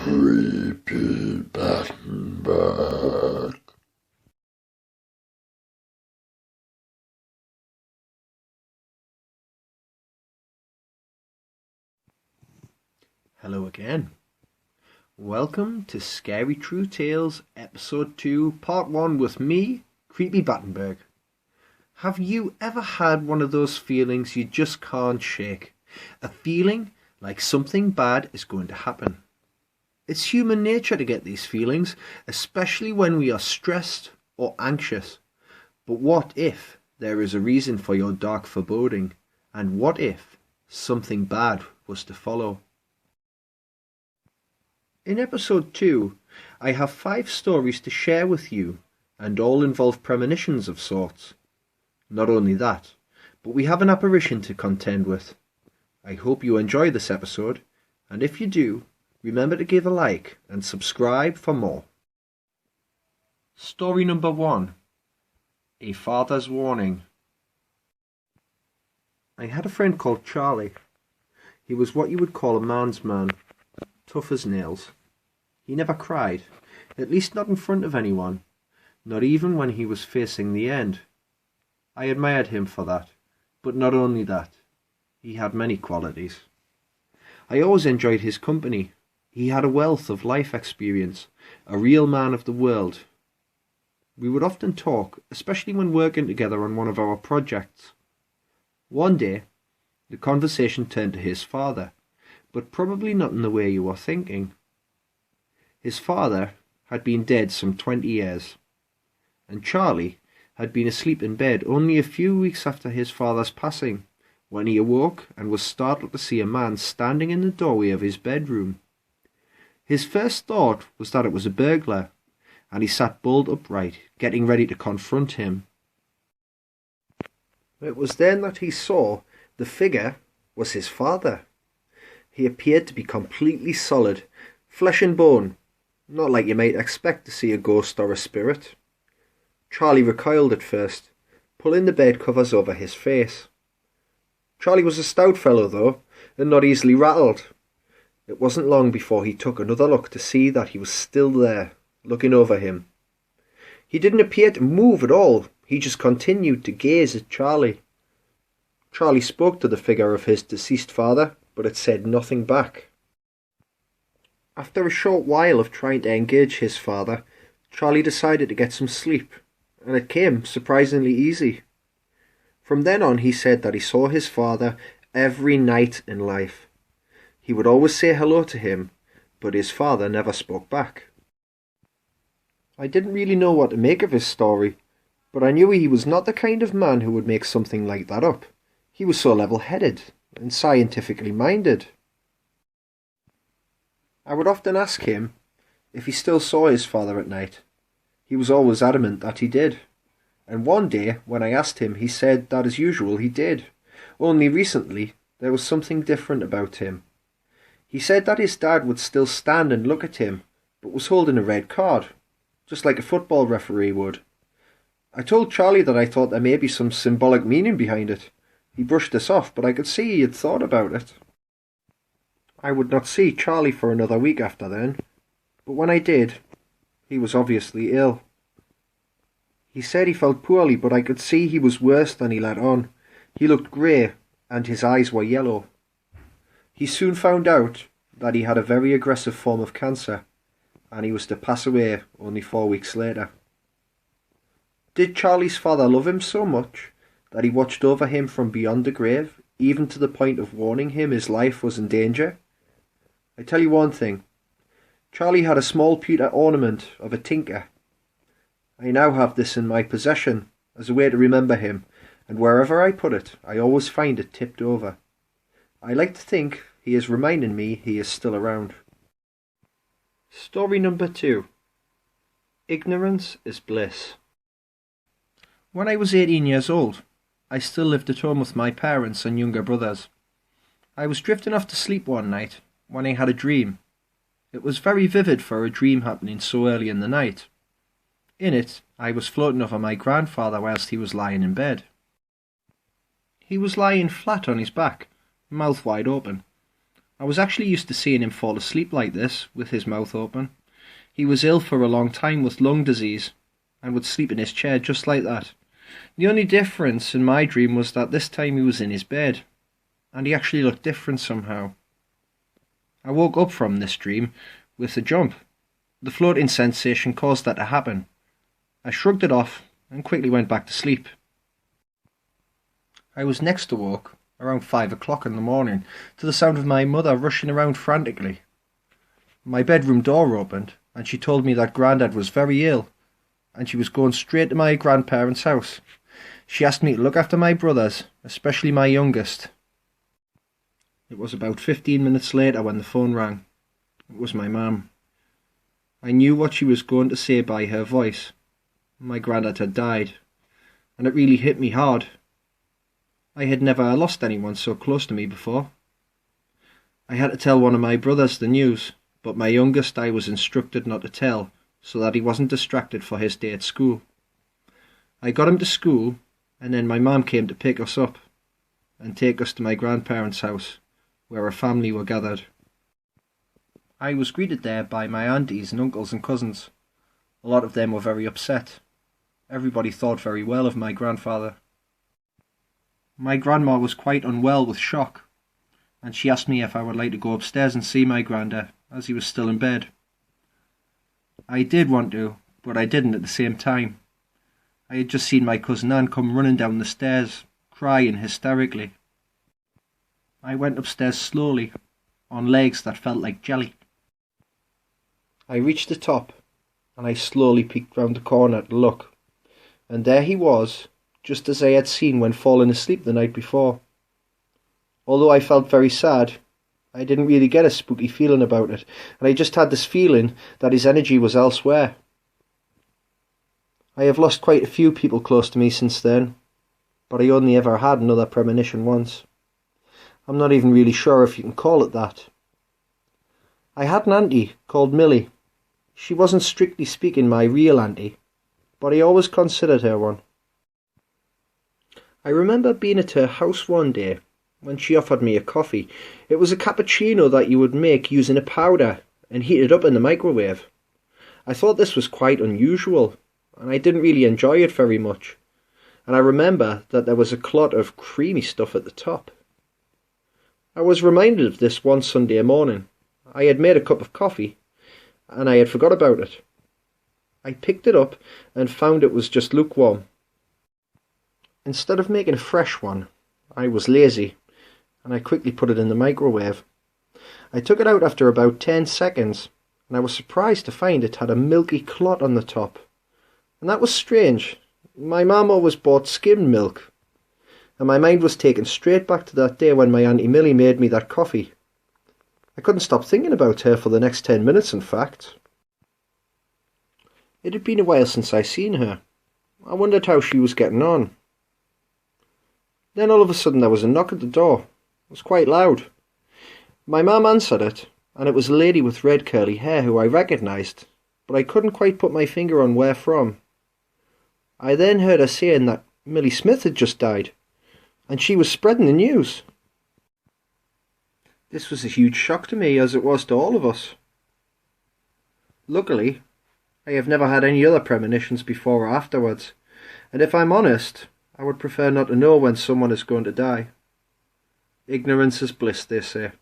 Creepy Battenberg. Hello again. Welcome to Scary True Tales, Episode 2, Part 1 with me, Creepy Battenberg. Have you ever had one of those feelings you just can't shake? A feeling like something bad is going to happen. It's human nature to get these feelings, especially when we are stressed or anxious. But what if there is a reason for your dark foreboding? And what if something bad was to follow? In episode 2, I have 5 stories to share with you, and all involve premonitions of sorts. Not only that, but we have an apparition to contend with. I hope you enjoy this episode, and if you do, remember to give a like and subscribe for more. Story number 1. A Father's Warning. I had a friend called Charlie. He was what you would call a man's man. Tough as nails. He never cried, at least not in front of anyone, not even when he was facing the end. I admired him for that, but not only that, he had many qualities. I always enjoyed his company. He had a wealth of life experience, a real man of the world. We would often talk, especially when working together on one of our projects. One day, the conversation turned to his father, but probably not in the way you are thinking. His father had been dead some 20 years, and Charlie had been asleep in bed only a few weeks after his father's passing, when he awoke and was startled to see a man standing in the doorway of his bedroom. His first thought was that it was a burglar, and he sat bolt upright, getting ready to confront him. It was then that he saw the figure was his father. He appeared to be completely solid, flesh and bone, not like you might expect to see a ghost or a spirit. Charlie recoiled at first, pulling the bed covers over his face. Charlie was a stout fellow, though, and not easily rattled. It wasn't long before he took another look to see that he was still there, looking over him. He didn't appear to move at all. He just continued to gaze at Charlie. Charlie spoke to the figure of his deceased father, but it said nothing back. After a short while of trying to engage his father, Charlie decided to get some sleep, and it came surprisingly easy. From then on, he said that he saw his father every night in life. He would always say hello to him, but his father never spoke back. I didn't really know what to make of his story, but I knew he was not the kind of man who would make something like that up. He was so level-headed and scientifically minded. I would often ask him if he still saw his father at night. He was always adamant that he did. And one day, when I asked him, he said that as usual he did. Only recently, there was something different about him. He said that his dad would still stand and look at him, but was holding a red card, just like a football referee would. I told Charlie that I thought there may be some symbolic meaning behind it. He brushed this off, but I could see he had thought about it. I would not see Charlie for another week after then, but when I did, he was obviously ill. He said he felt poorly, but I could see he was worse than he let on. He looked grey, and his eyes were yellow. He soon found out that he had a very aggressive form of cancer, and he was to pass away only 4 weeks later. Did Charlie's father love him so much that he watched over him from beyond the grave, even to the point of warning him his life was in danger? I tell you one thing, Charlie had a small pewter ornament of a tinker. I now have this in my possession as a way to remember him, and wherever I put it, I always find it tipped over. I like to think he is reminding me he is still around. Story number 2. Ignorance is bliss. When I was 18 years old, I still lived at home with my parents and younger brothers. I was drifting off to sleep one night when I had a dream. It was very vivid for a dream happening so early in the night. In it, I was floating over my grandfather whilst he was lying in bed. He was lying flat on his back, mouth wide open. I was actually used to seeing him fall asleep like this, with his mouth open. He was ill for a long time with lung disease, and would sleep in his chair just like that. The only difference in my dream was that this time he was in his bed, and he actually looked different somehow. I woke up from this dream with a jump. The floating sensation caused that to happen. I shrugged it off and quickly went back to sleep. I was next awoke around 5 o'clock in the morning to the sound of my mother rushing around frantically. My bedroom door opened and she told me that Grandad was very ill and she was going straight to my grandparents' house. She asked me to look after my brothers, especially my youngest. It was about 15 minutes later when the phone rang. It was my mum. I knew what she was going to say by her voice. My Grandad had died, and it really hit me hard. I had never lost anyone so close to me before. I had to tell one of my brothers the news, but my youngest I was instructed not to tell, so that he wasn't distracted for his day at school. I got him to school, and then my mum came to pick us up and take us to my grandparents' house, where our family were gathered. I was greeted there by my aunties and uncles and cousins. A lot of them were very upset. Everybody thought very well of my grandfather. My grandma was quite unwell with shock, and she asked me if I would like to go upstairs and see my granda, as he was still in bed. I did want to, but I didn't at the same time. I had just seen my cousin Anne come running down the stairs, crying hysterically. I went upstairs slowly, on legs that felt like jelly. I reached the top, and I slowly peeked round the corner to look, and there he was, just as I had seen when falling asleep the night before. Although I felt very sad, I didn't really get a spooky feeling about it, and I just had this feeling that his energy was elsewhere. I have lost quite a few people close to me since then, but I only ever had another premonition once. I'm not even really sure if you can call it that. I had an auntie called Millie. She wasn't strictly speaking my real auntie, but I always considered her one. I remember being at her house one day when she offered me a coffee. It was a cappuccino that you would make using a powder and heat it up in the microwave. I thought this was quite unusual, and I didn't really enjoy it very much. And I remember that there was a clot of creamy stuff at the top. I was reminded of this one Sunday morning. I had made a cup of coffee, and I had forgot about it. I picked it up and found it was just lukewarm. Instead of making a fresh one, I was lazy, and I quickly put it in the microwave. I took it out after about 10 seconds, and I was surprised to find it had a milky clot on the top. And that was strange. My mum always bought skimmed milk, and my mind was taken straight back to that day when my Auntie Millie made me that coffee. I couldn't stop thinking about her for the next 10 minutes, in fact. It had been a while since I seen her. I wondered how she was getting on. Then all of a sudden there was a knock at the door. It was quite loud. My mum answered it, and it was a lady with red curly hair who I recognised, but I couldn't quite put my finger on where from. I then heard her saying that Millie Smith had just died, and she was spreading the news. This was a huge shock to me, as it was to all of us. Luckily, I have never had any other premonitions before or afterwards, and if I'm honest, I would prefer not to know when someone is going to die. Ignorance is bliss, they say.